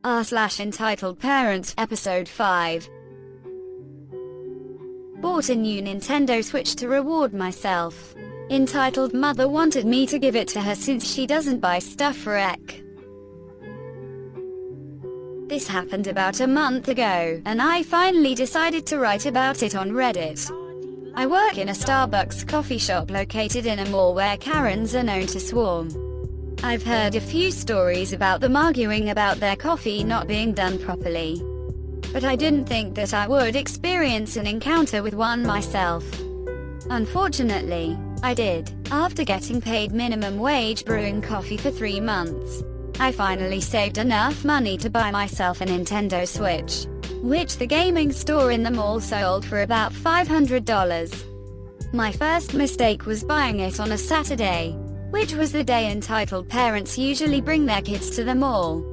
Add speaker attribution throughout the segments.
Speaker 1: r/entitled parents, episode 5. Bought a new Nintendo Switch to reward myself. Entitled mother wanted me to give it to her since she doesn't buy stuff for Ek. This happened about a month ago, and I finally decided to write about it on Reddit. I work in a Starbucks coffee shop located in a mall where Karens are known to swarm. I've heard a few stories about them arguing about their coffee not being done properly. But I didn't think that I would experience an encounter with one myself. Unfortunately, I did. After getting paid minimum wage brewing coffee for 3 months, I finally saved enough money to buy myself a Nintendo Switch, which the gaming store in the mall sold for about $500. My first mistake was buying it on a Saturday, which was the day entitled parents usually bring their kids to the mall.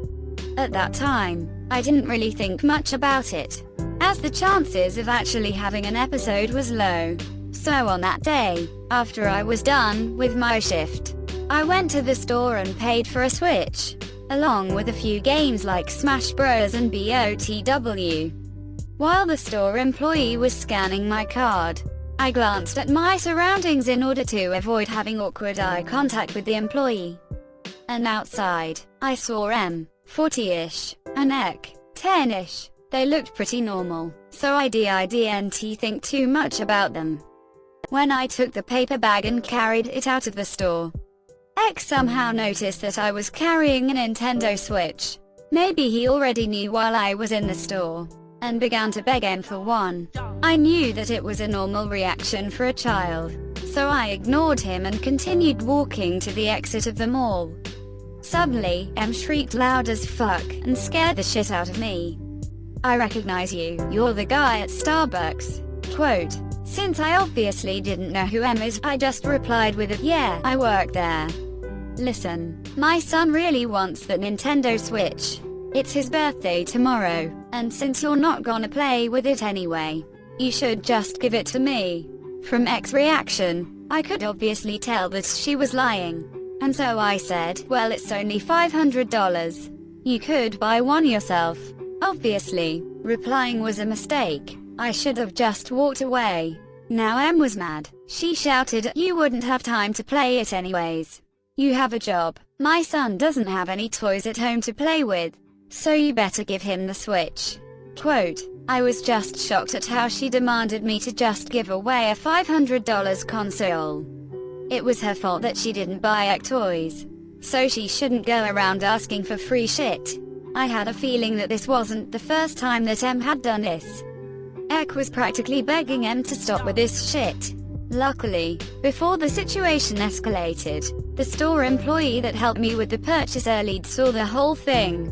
Speaker 1: At that time, I didn't really think much about it, as the chances of actually having an episode was low. So on that day, after I was done with my shift, I went to the store and paid for a Switch, along with a few games like Smash Bros. And BOTW. While the store employee was scanning my card, I glanced at my surroundings in order to avoid having awkward eye contact with the employee. And outside, I saw M, 40-ish, and Ek, 10-ish. They looked pretty normal, so I didn't think too much about them. When I took the paper bag and carried it out of the store, Ek somehow noticed that I was carrying a Nintendo Switch. Maybe he already knew while I was in the store, and began to beg M for one. I knew that it was a normal reaction for a child, so I ignored him and continued walking to the exit of the mall. Suddenly, M shrieked loud as fuck, and scared the shit out of me. "I recognize you, you're the guy at Starbucks." Quote. Since I obviously didn't know who M is, I just replied with a, "Yeah, I work there. Listen, my son really wants that Nintendo Switch. It's his birthday tomorrow, and since you're not gonna play with it anyway, you should just give it to me." From Ek's reaction, I could obviously tell that she was lying. And so I said, "Well, it's only $500. You could buy one yourself." Obviously, replying was a mistake. I should have just walked away. Now M was mad. She shouted, "You wouldn't have time to play it anyways. You have a job. My son doesn't have any toys at home to play with, so you better give him the Switch." Quote. I was just shocked at how she demanded me to just give away a $500 console. It was her fault that she didn't buy Ek toys, so she shouldn't go around asking for free shit. I had a feeling that this wasn't the first time that M had done this. Ek was practically begging M to stop with this shit. Luckily, before the situation escalated, the store employee that helped me with the purchase early saw the whole thing,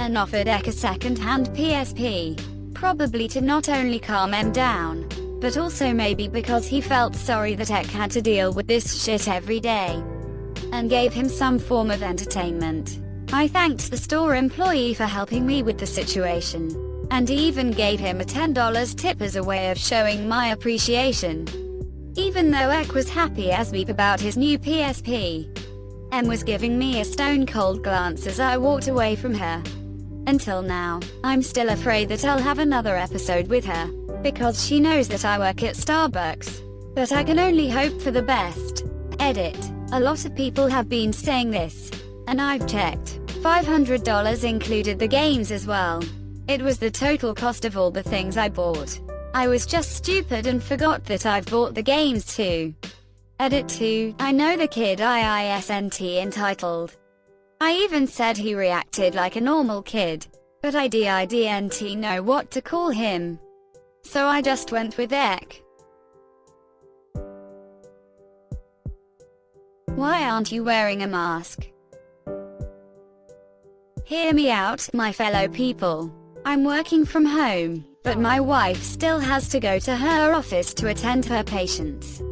Speaker 1: and offered Ek a second-hand PSP, probably to not only calm M down, but also maybe because he felt sorry that Ek had to deal with this shit every day, and gave him some form of entertainment. I thanked the store employee for helping me with the situation, and even gave him a $10 tip as a way of showing my appreciation. Even though Ek was happy as beep about his new PSP, M was giving me a stone-cold glance as I walked away from her. Until now, I'm still afraid that I'll have another episode with her, because she knows that I work at Starbucks. But I can only hope for the best. Edit. A lot of people have been saying this, and I've checked. $500 included the games as well. It was the total cost of all the things I bought. I was just stupid and forgot that I've bought the games too. Edit 2. I know the kid isn't entitled. I even said he reacted like a normal kid, but I didn't know what to call him. So I just went with Ek. Why aren't you wearing a mask? Hear me out, my fellow people. I'm working from home, but my wife still has to go to her office to attend her patients.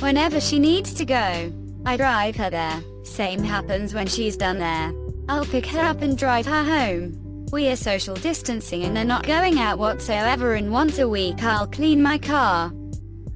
Speaker 1: Whenever she needs to go, I drive her there. Same happens when she's done there. I'll pick her up and drive her home. We are social distancing and are not going out whatsoever, and once a week I'll clean my car,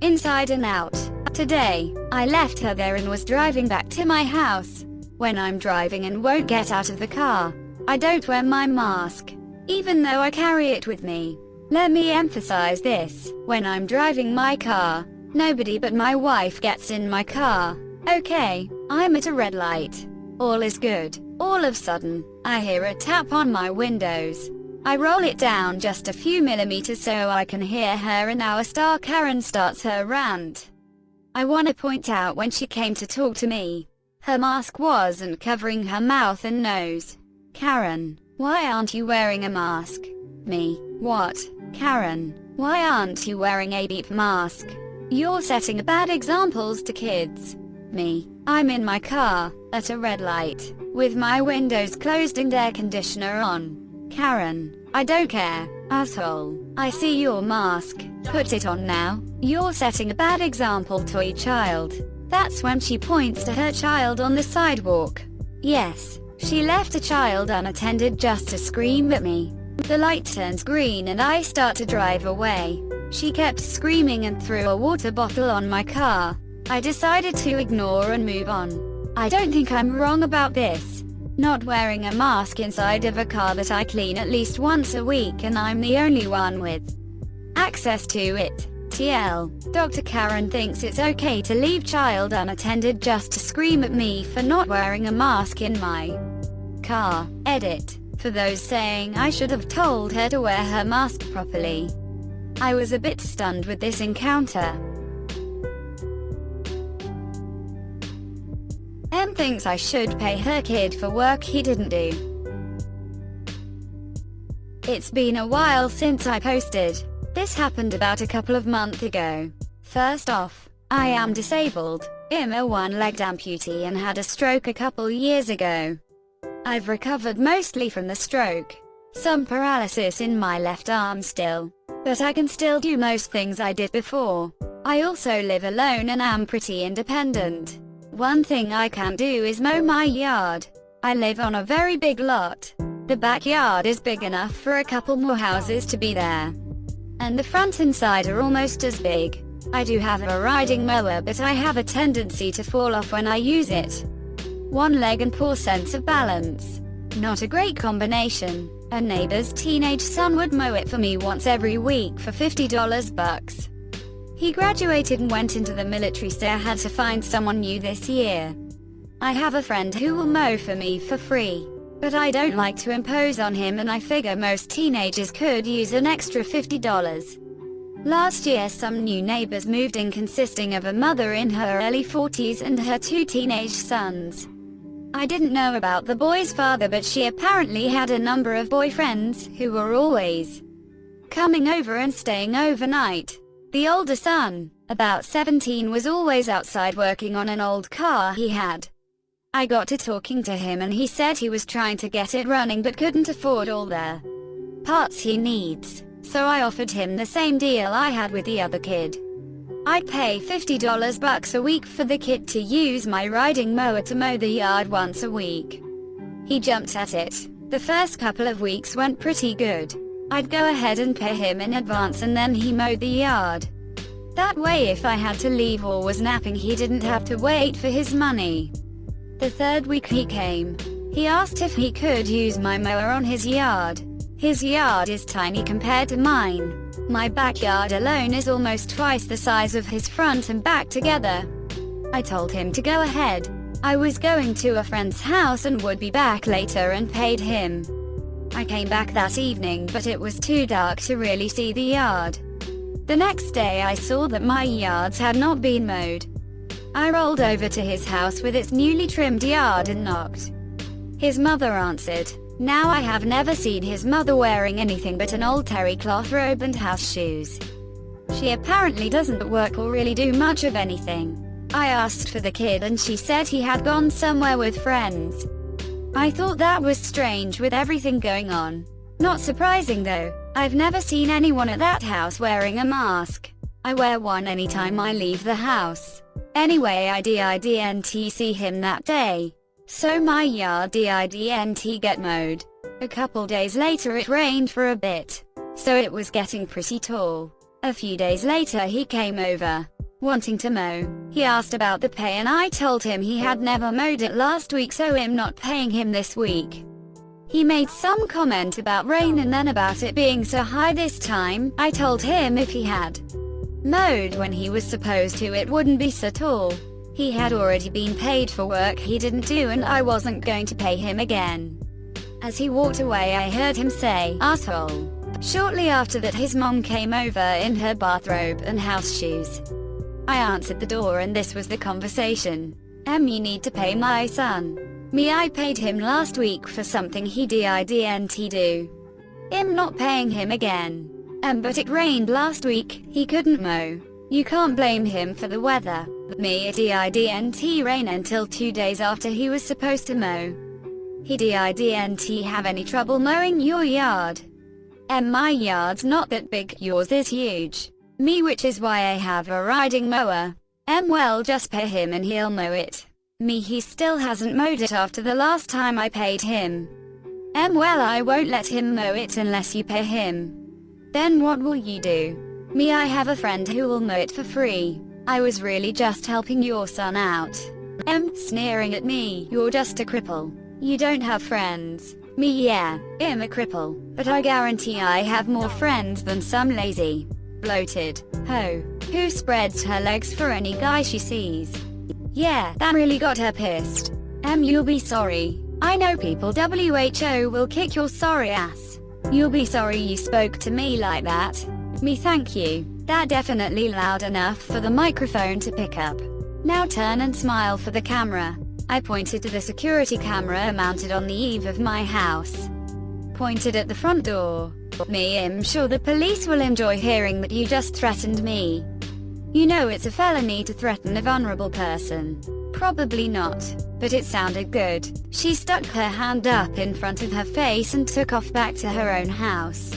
Speaker 1: inside and out. Today, I left her there and was driving back to my house. When I'm driving and won't get out of the car, I don't wear my mask, even though I carry it with me. Let me emphasize this. When I'm driving my car, nobody but my wife gets in my car. Okay, I'm at a red light. All is good. All of a sudden, I hear a tap on my windows. I roll it down just a few millimeters so I can hear her, and our star Karen starts her rant. I want to point out when she came to talk to me, her mask wasn't covering her mouth and nose. Karen, why aren't you wearing a mask? Me, what? Karen, why aren't you wearing a beep mask? You're setting bad examples to kids. Me, I'm in my car, at a red light, with my windows closed and air conditioner on. Karen, I don't care, asshole. I see your mask. Put it on now. You're setting a bad example to a child. That's when she points to her child on the sidewalk. Yes, she left a child unattended just to scream at me. The light turns green and I start to drive away. She kept screaming and threw a water bottle on my car. I decided to ignore and move on. I don't think I'm wrong about this. Not wearing a mask inside of a car that I clean at least once a week, and I'm the only one with access to it. TL. Dr. Karen thinks it's okay to leave child unattended just to scream at me for not wearing a mask in my car. Edit. For those saying I should have told her to wear her mask properly. I was a bit stunned with this encounter. Em thinks I should pay her kid for work he didn't do. It's been a while since I posted. This happened about a couple of months ago. First off, I am disabled. I'm a one-legged amputee and had a stroke a couple years ago. I've recovered mostly from the stroke. Some paralysis in my left arm still, but I can still do most things I did before. I also live alone and am pretty independent. One thing I can do is mow my yard. I live on a very big lot. The backyard is big enough for a couple more houses to be there. And the front and side are almost as big. I do have a riding mower, but I have a tendency to fall off when I use it. One leg and poor sense of balance. Not a great combination. A neighbor's teenage son would mow it for me once every week for $50 bucks. He graduated and went into the military, so I had to find someone new this year. I have a friend who will mow for me for free, but I don't like to impose on him, and I figure most teenagers could use an extra $50. Last year some new neighbors moved in, consisting of a mother in her early 40s and her two teenage sons. I didn't know about the boy's father, but she apparently had a number of boyfriends who were always coming over and staying overnight. The older son, about 17, was always outside working on an old car he had. I got to talking to him and he said he was trying to get it running but couldn't afford all the parts he needs. So I offered him the same deal I had with the other kid. I'd pay $50 bucks a week for the kid to use my riding mower to mow the yard once a week. He jumped at it. The first couple of weeks went pretty good. I'd go ahead and pay him in advance and then he mowed the yard. That way if I had to leave or was napping, he didn't have to wait for his money. The third week he came. He asked if he could use my mower on his yard. His yard is tiny compared to mine. My backyard alone is almost twice the size of his front and back together. I told him to go ahead. I was going to a friend's house and would be back later, and paid him. I came back that evening, but it was too dark to really see the yard. The next day I saw that my yards had not been mowed. I rolled over to his house with its newly trimmed yard and knocked. His mother answered. Now I have never seen his mother wearing anything but an old terry cloth robe and house shoes. She apparently doesn't work or really do much of anything. I asked for the kid and she said he had gone somewhere with friends. I thought that was strange with everything going on. Not surprising though, I've never seen anyone at that house wearing a mask. I wear one anytime I leave the house. Anyway, I didn't see him that day. So my yard didn't get mowed. A couple days later it rained for a bit, so it was getting pretty tall. A few days later he came over, wanting to mow. He asked about the pay and I told him he had never mowed it last week, so I'm not paying him this week. He made some comment about rain and then about it being so high this time. I told him if he had mowed when he was supposed to, it wouldn't be so tall. He had already been paid for work he didn't do and I wasn't going to pay him again. As he walked away, I heard him say, "Asshole." Shortly after that, his mom came over in her bathrobe and house shoes. I answered the door and this was the conversation. You need to pay my son. Me, I paid him last week for something he didn't do. Not paying him again. But it rained last week, he couldn't mow. You can't blame him for the weather. Me, it didn't rain until 2 days after he was supposed to mow. He didn't have any trouble mowing your yard. My yard's not that big, yours is huge. Me, which is why I have a riding mower. Well, just pay him and he'll mow it. Me, he still hasn't mowed it after the last time I paid him. Well, I won't let him mow it unless you pay him. Then what will you do? Me, I have a friend who will mow it for free. I was really just helping your son out. Sneering at me, you're just a cripple. You don't have friends. Me, yeah, I'm a cripple, but I guarantee I have more friends than some lazy, bloated hoe who spreads her legs for any guy she sees. Yeah, that really got her pissed. You'll be sorry. I know people. WHO will kick your sorry ass. You'll be sorry you spoke to me like that. Me, thank you. That definitely loud enough for the microphone to pick up. Now turn and smile for the camera. I pointed to the security camera mounted on the eave of my house. Pointed at the front door. Me, I'm sure the police will enjoy hearing that you just threatened me. You know it's a felony to threaten a vulnerable person. Probably not, but it sounded good. She stuck her hand up in front of her face and took off back to her own house.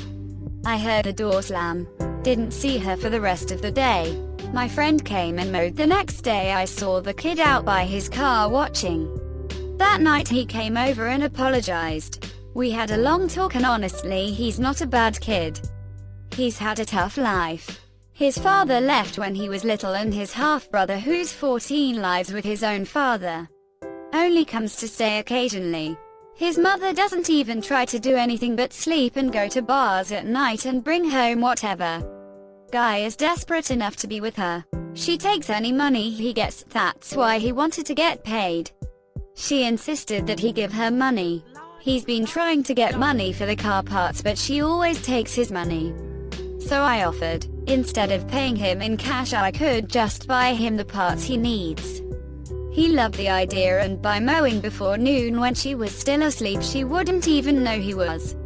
Speaker 1: I heard the door slam. Didn't see her for the rest of the day. My friend came and mowed the next day. I saw the kid out by his car watching. That night he came over and apologized. We had a long talk and honestly, he's not a bad kid. He's had a tough life. His father left when he was little and his half-brother, who's 14, lives with his own father. Only comes to stay occasionally. His mother doesn't even try to do anything but sleep and go to bars at night and bring home whatever. Guy is desperate enough to be with her. She takes any money he gets, that's why he wanted to get paid. She insisted that he give her money. He's been trying to get money for the car parts, but she always takes his money. So I offered, instead of paying him in cash, I could just buy him the parts he needs. He loved the idea, and by mowing before noon when she was still asleep, she wouldn't even know he was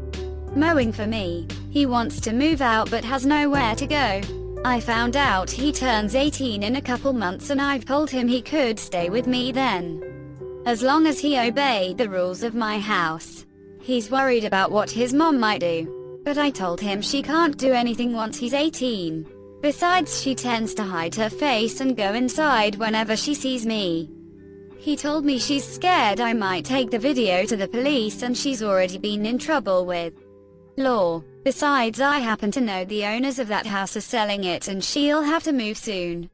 Speaker 1: mowing for me. He wants to move out but has nowhere to go. I found out he turns 18 in a couple months and I've told him he could stay with me then, as long as he obeyed the rules of my house. He's worried about what his mom might do. But I told him she can't do anything once he's 18. Besides, she tends to hide her face and go inside whenever she sees me. He told me she's scared I might take the video to the police and she's already been in trouble with law. Besides, I happen to know the owners of that house are selling it and she'll have to move soon.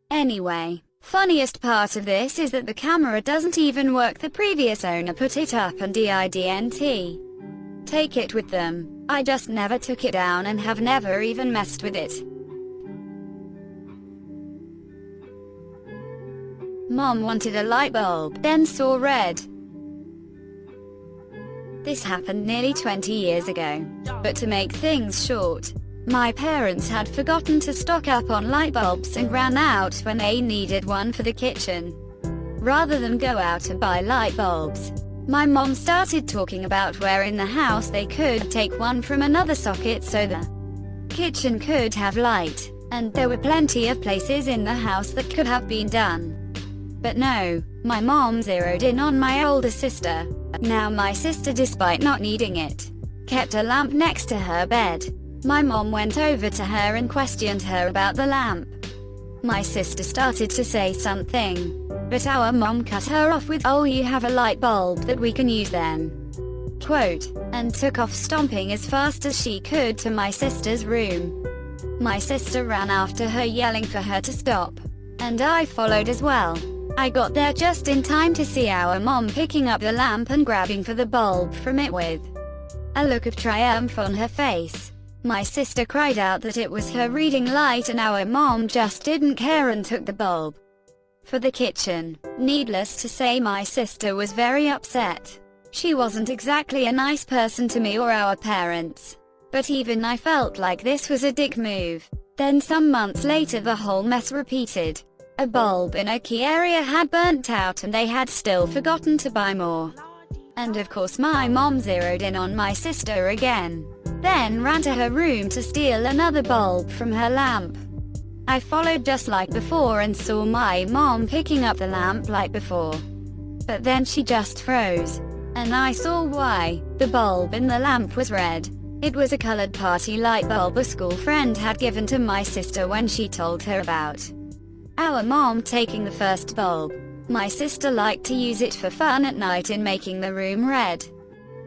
Speaker 1: Anyway, funniest part of this is that the camera doesn't even work. The previous owner put it up and didn't take it with them. I just never took it down and have never even messed with it. Mom wanted a light bulb, then saw red. This happened nearly 20 years ago. But to make things short, my parents had forgotten to stock up on light bulbs and ran out when they needed one for the kitchen. Rather than go out and buy light bulbs, my mom started talking about where in the house they could take one from another socket so the kitchen could have light, and there were plenty of places in the house that could have been done. But no, my mom zeroed in on my older sister. Now my sister, despite not needing it, kept a lamp next to her bed. My mom went over to her and questioned her about the lamp. My sister started to say something, but our mom cut her off with, "Oh, you have a light bulb that we can use then," quote, and took off stomping as fast as she could to my sister's room. My sister ran after her yelling for her to stop, and I followed as well. I got there just in time to see our mom picking up the lamp and grabbing for the bulb from it with a look of triumph on her face. My sister cried out that it was her reading light and our mom just didn't care and took the bulb for the kitchen. Needless to say, my sister was very upset. She wasn't exactly a nice person to me or our parents. But even I felt like this was a dick move. Then some months later the whole mess repeated. A bulb in a key area had burnt out and they had still forgotten to buy more. And of course my mom zeroed in on my sister again. Then ran to her room to steal another bulb from her lamp. I followed just like before and saw my mom picking up the lamp like before. But then she just froze. And I saw why. The bulb in the lamp was red. It was a colored party light bulb a school friend had given to my sister when she told her about our mom taking the first bulb. My sister liked to use it for fun at night in making the room red.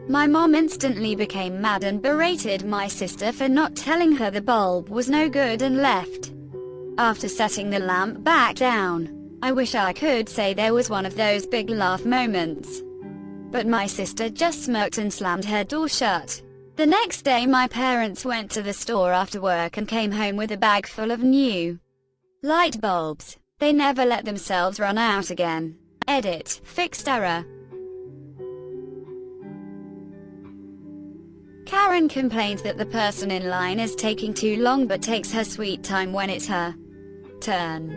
Speaker 1: My mom instantly became mad and berated my sister for not telling her the bulb was no good and left. After setting the lamp back down, I wish I could say there was one of those big laugh moments. But my sister just smirked and slammed her door shut. The next day my parents went to the store after work and came home with a bag full of new light bulbs. They never let themselves run out again. Edit. Fixed error. Karen complains that the person in line is taking too long but takes her sweet time when it's her turn.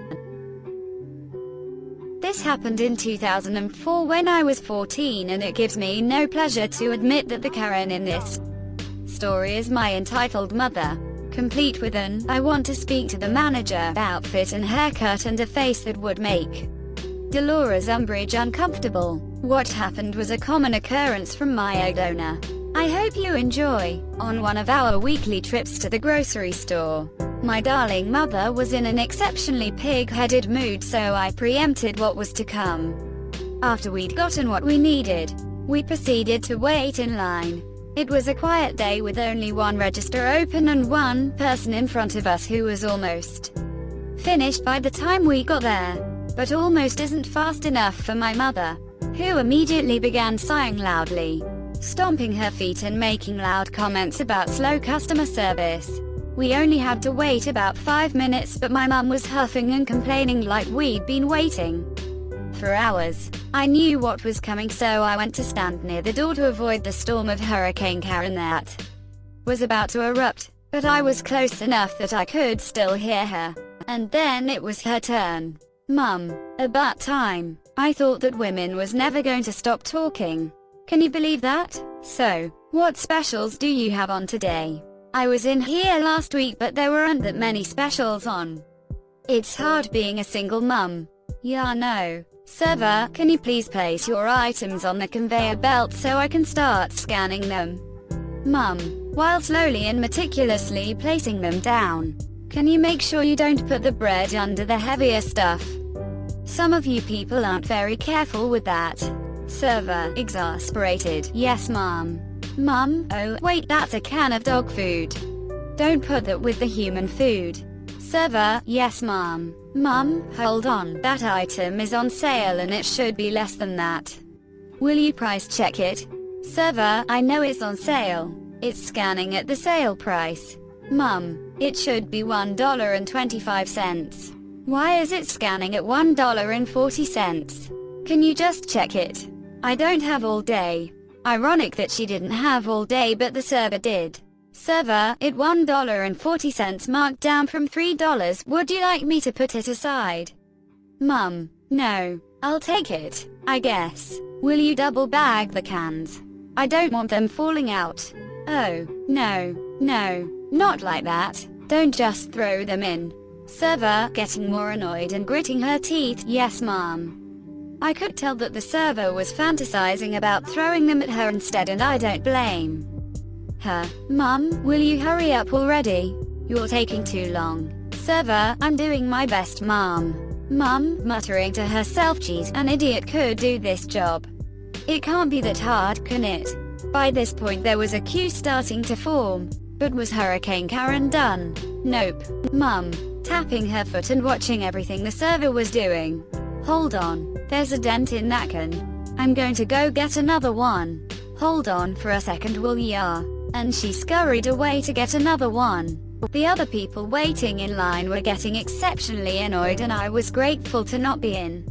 Speaker 1: This happened in 2004 when I was 14, and it gives me no pleasure to admit that the Karen in this story is my entitled mother, complete with an "I want to speak to the manager" outfit and haircut and a face that would make Dolores Umbridge uncomfortable. What happened was a common occurrence from my Odona. I hope you enjoy. On one of our weekly trips to the grocery store, my darling mother was in an exceptionally pig-headed mood, so I preempted what was to come. After we'd gotten what we needed, we proceeded to wait in line. It was a quiet day with only one register open and one person in front of us who was almost finished by the time we got there. But almost isn't fast enough for my mother, who immediately began sighing loudly, stomping her feet and making loud comments about slow customer service. We only had to wait about 5 minutes, but my mum was huffing and complaining like we'd been waiting for hours. I knew what was coming, so I went to stand near the door to avoid the storm of Hurricane Karen that was about to erupt, but I was close enough that I could still hear her. And then it was her turn. "Mum, about time. I thought that women was never going to stop talking. Can you believe that? So, what specials do you have on today? I was in here last week but there weren't that many specials on. It's hard being a single mum." "Yeah, no. Server, can you please place your items on the conveyor belt so I can start scanning them?" "Mum," while slowly and meticulously placing them down, "can you make sure you don't put the bread under the heavier stuff? Some of you people aren't very careful with that." Server, exasperated, "Yes, Mom." "Mum, oh, wait, that's a can of dog food. Don't put that with the human food." Server, "Yes, Mom." "Mum, hold on, that item is on sale and it should be less than that. Will you price check it?" Server, "I know it's on sale. It's scanning at the sale price." "Mum, it should be $1.25. Why is it scanning at $1.40? Can you just check it? I don't have all day." Ironic that she didn't have all day but the server did. Server, "It $1.40 marked down from $3. Would you like me to put it aside?" Mum, "No. I'll take it, I guess. Will you double bag the cans? I don't want them falling out." "Oh, no, not like that. Don't just throw them in." Server, getting more annoyed and gritting her teeth, "Yes, Mom." I could tell that the server was fantasizing about throwing them at her instead, and I don't blame her. "Mum, will you hurry up already? You're taking too long." Server, "I'm doing my best, Mom." Mum, muttering to herself, "Geez, an idiot could do this job. It can't be that hard, can it?" By this point there was a queue starting to form. But was Hurricane Karen done? Nope. Mum, tapping her foot and watching everything the server was doing. Hold on, there's a dent in that can. I'm going to go get another one. Hold on for a second, will ya? And she scurried away to get another one. The other people waiting in line were getting exceptionally annoyed, and I was grateful to not be in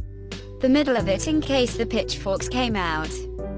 Speaker 1: the middle of it in case the pitchforks came out.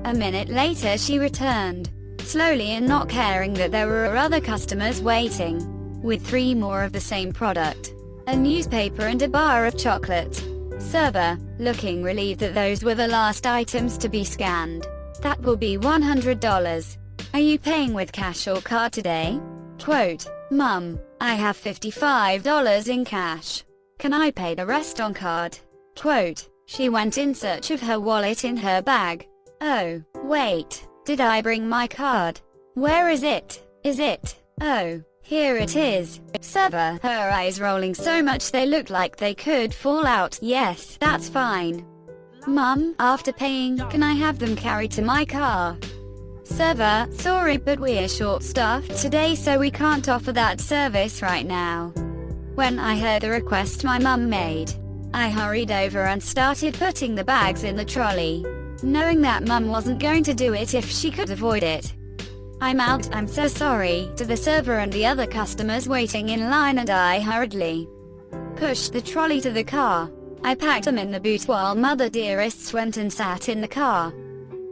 Speaker 1: A minute later she returned, slowly and not caring that there were other customers waiting, with 3 more of the same product, a newspaper and a bar of chocolate. Server, looking relieved that those were the last items to be scanned. That will be $100. Are you paying with cash or card today? Quote, Mum, I have $55 in cash. Can I pay the rest on card? Quote, she went in search of her wallet in her bag. Oh, wait, did I bring my card? Where is it? Is it? Oh, here it is. Server, her eyes rolling so much they looked like they could fall out. Yes, that's fine. Mum, after paying, can I have them carried to my car? Server, sorry but we're short-staffed today so we can't offer that service right now. When I heard the request my mum made, I hurried over and started putting the bags in the trolley, knowing that Mum wasn't going to do it if she could avoid it. I'm out, I'm so sorry, to the server and the other customers waiting in line, and I hurriedly pushed the trolley to the car. I packed them in the boot while Mother Dearests went and sat in the car.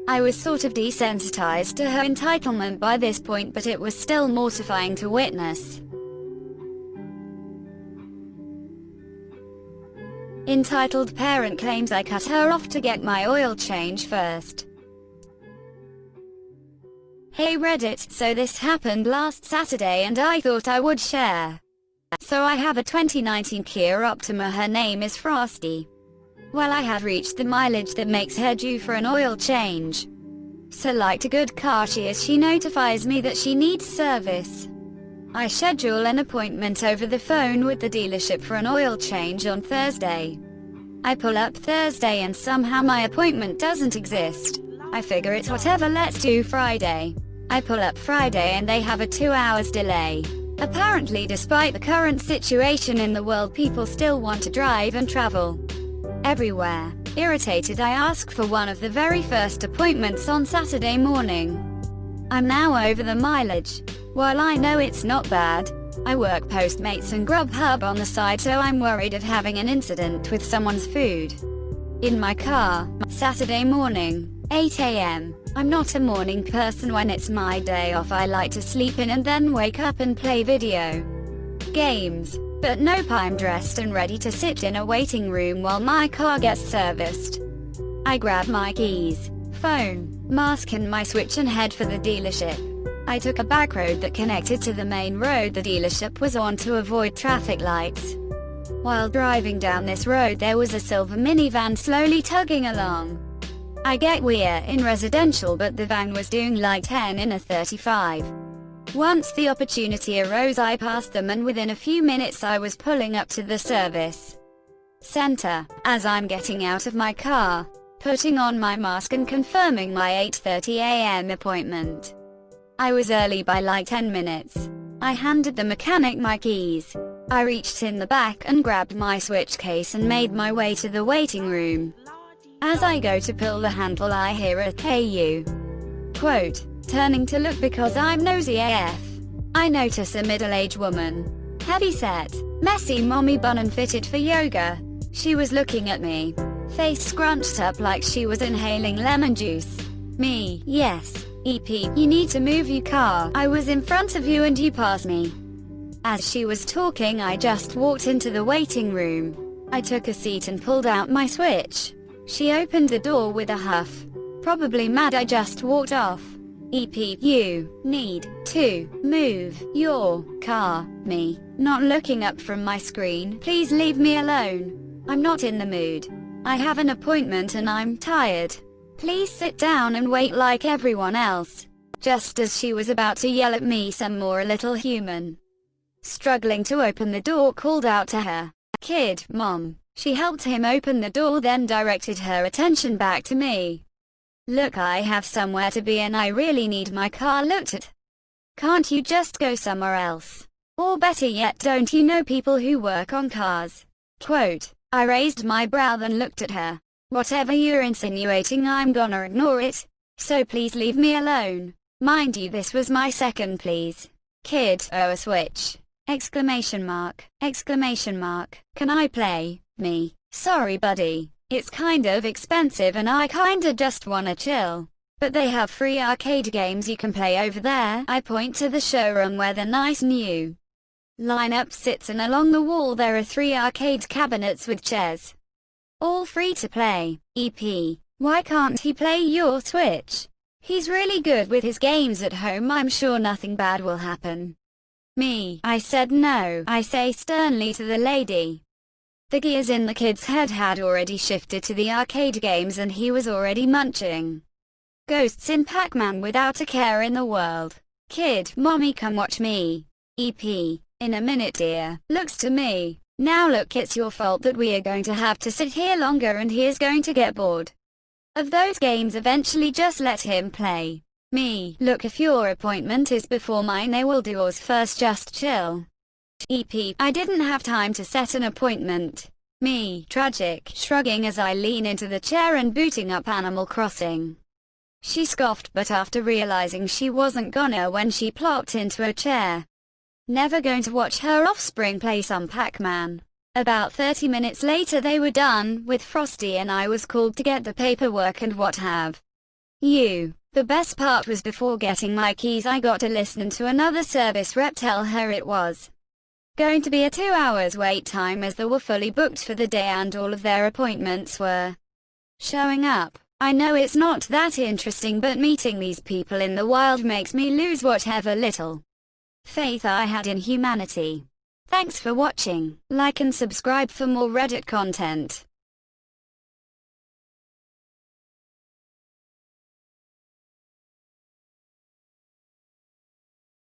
Speaker 1: I was sort of desensitized to her entitlement by this point, but it was still mortifying to witness. Entitled parent claims I cut her off to get my oil change first. Hey Reddit, so this happened last Saturday and I thought I would share. So I have a 2019 Kia Optima, her name is Frosty. Well, I had reached the mileage that makes her due for an oil change. So like a good car she is, she notifies me that she needs service. I schedule an appointment over the phone with the dealership for an oil change on Thursday. I pull up Thursday and somehow my appointment doesn't exist. I figure it's whatever, let's do Friday. I pull up Friday and they have a 2 hours delay. Apparently, despite the current situation in the world, people still want to drive and travel everywhere. Irritated, I ask for one of the very first appointments on Saturday morning. I'm now over the mileage. While I know it's not bad, I work Postmates and Grubhub on the side, so I'm worried of having an incident with someone's food in my car. Saturday morning, 8 a.m. I'm not a morning person. When it's my day off, I like to sleep in and then wake up and play video games. But nope, I'm dressed and ready to sit in a waiting room while my car gets serviced. I grab my keys, phone, mask and my switch and head for the dealership. I took a back road that connected to the main road the dealership was on to avoid traffic lights. While driving down this road, there was a silver minivan slowly tugging along. I get we're in residential, but the van was doing like 10 in a 35. Once the opportunity arose, I passed them, and within a few minutes I was pulling up to the service center. As I'm getting out of my car, putting on my mask and confirming my 8:30 a.m. appointment, I was early by like 10 minutes. I handed the mechanic my keys. I reached in the back and grabbed my switch case and made my way to the waiting room. As I go to pull the handle, I hear a "Hey you." Quote, turning to look because I'm nosy AF. I notice a middle-aged woman, heavy-set, messy mommy bun and fitted for yoga. She was looking at me, face scrunched up like she was inhaling lemon juice. Me, yes. EP, you need to move your car. I was in front of you and you passed me. As she was talking, I just walked into the waiting room. I took a seat and pulled out my switch. She opened the door with a huff. Probably mad I just walked off. EP, you need to move your car. Me, not looking up from my screen. Please leave me alone. I'm not in the mood. I have an appointment and I'm tired. Please sit down and wait like everyone else. Just as she was about to yell at me some more, a little human, struggling to open the door, called out to her, "Kid, Mom." She helped him open the door, then directed her attention back to me. "Look, I have somewhere to be and I really need my car looked at. Can't you just go somewhere else? Or better yet, don't you know people who work on cars?" Quote, I raised my brow then looked at her. Whatever you're insinuating, I'm gonna ignore it. So please leave me alone. Mind you, this was my second please. Kid, oh a switch. Exclamation mark. Exclamation mark. Can I play? Me. Sorry buddy. It's kind of expensive and I kinda just wanna chill. But they have free arcade games you can play over there. I point to the showroom where the nice new lineup sits, and along the wall there are 3 arcade cabinets with chairs. All free to play. EP. Why can't he play your Switch? He's really good with his games at home, I'm sure nothing bad will happen. Me. I said no, I say sternly to the lady. The gears in the kid's head had already shifted to the arcade games and he was already munching ghosts in Pac-Man without a care in the world. Kid, mommy come watch me. EP. In a minute dear. Looks to me. Now look, it's your fault that we are going to have to sit here longer and he is going to get bored of those games eventually. Just let him play. Me. Look, if your appointment is before mine they will do yours first, just chill. EP. I didn't have time to set an appointment. Me. Tragic. Shrugging as I lean into the chair and booting up Animal Crossing. She scoffed, but after realizing she wasn't gonna when she plopped into a chair. Never going to watch her offspring play some Pac-Man. About 30 minutes later they were done with Frosty and I was called to get the paperwork and what have you. The best part was before getting my keys I got to listen to another service rep tell her it was going to be a 2 hours wait time as they were fully booked for the day and all of their appointments were showing up. I know it's not that interesting, but meeting these people in the wild makes me lose whatever little faith I had in humanity. Thanks for watching. Like and subscribe for more Reddit content.